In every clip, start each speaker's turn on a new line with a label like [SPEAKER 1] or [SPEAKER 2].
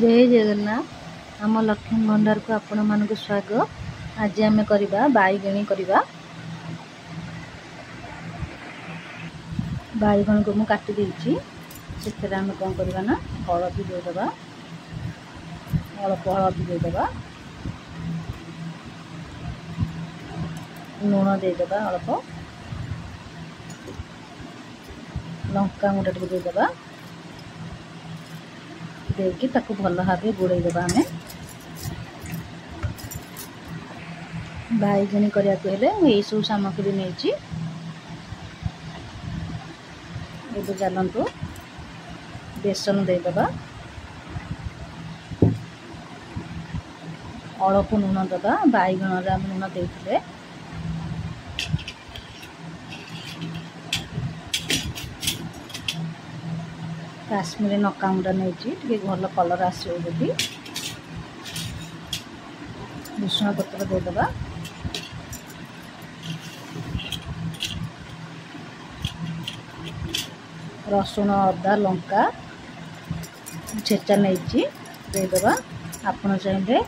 [SPEAKER 1] जय जगन्नाथ आम लक्ष्मी भंडार को आपण मानक स्वागत। आज आम करवा बैगणी करवा। बैगण को मुझे काटी देछि से आम कौन करवा ना हलदी देदेबा, अल्प हलदी देदेबा, लुण देदेबा, अल्प लंका गुंड टे देदेबा, देकी ताकू भल भाव गोड़े देबा। आमे बैगणी करने को हेले यही सब सामग्री नहीं। ये चलतु बेसन देदेबा, अल्प लुण देबा, बैगण लुण देते काश्मीरी नका गुंडा नहीं भल कलर आसो बोली भूषण पत्र देदेबा, रसुण अदा लंका छेचा नहीं देदेबा। आपड़ चाहिए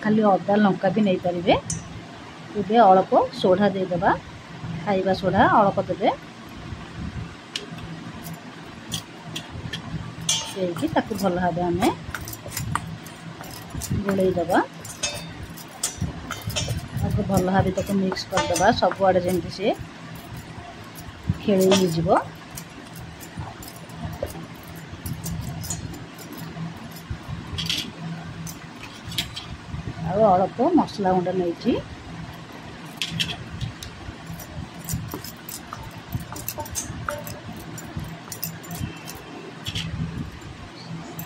[SPEAKER 1] खाली अदा लंका भी नहीं पारे। ये अल्प सोढ़ा देदेबा, खाइबा सोढ़ा अल्प देवे देकी ताकू भल भाव आम गोड़े देबा। भल भाव तक मिक्स करदेबा सबुआड़े जमी सी खेल जीव। अल्प मसला गुंड नहीं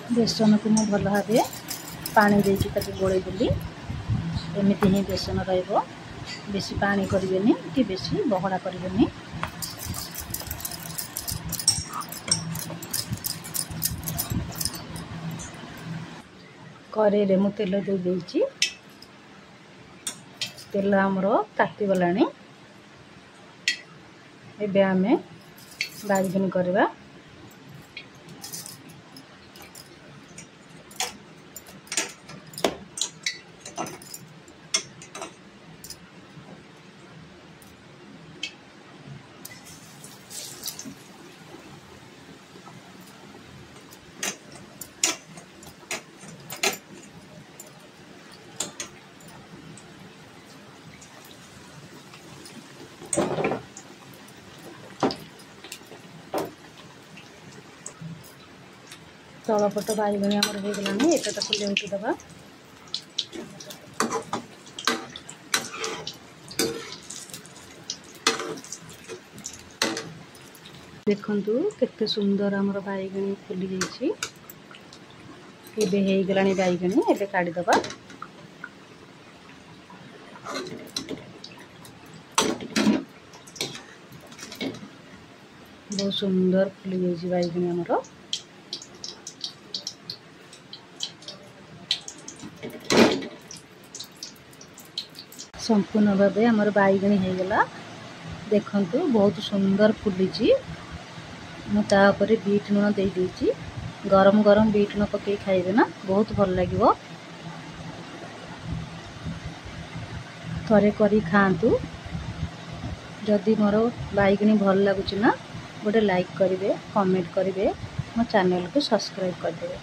[SPEAKER 1] बेसन को मुझे भल भाव पानी देकी गोड़े देली। एमती ही बेसन बेसी पानी करें कि बेसी बहड़ा करें। कड़े मु तेल दे देछि, तेल आमर ताती गलानी। एबे आमे बैगणी करवा। तलपट बैगणी आमर हो गलानी। एटा ताकू लेउटी देबा। देखंतु केते सुंदर आमर बैगणी फुली जाइछि। एबे हे गलानी बैगणी। एबे काढी देबा। बहुत सुंदर फुली जाइछि बैगणी आमर। संपूर्ण भाव आमर बैगणी हो गला। देखंतु बहुत सुंदर फुली। मुझे बीट लुण दे देछि। गरम गरम बीट लुण पकई खाइबे ना बहुत भल लागिवो। थरे करी खातु। जदि मोर बैगणी भल लगुच ना गोटे लाइक करेंगे, कमेंट करेंगे, मो चैनल को सब्सक्राइब करदे।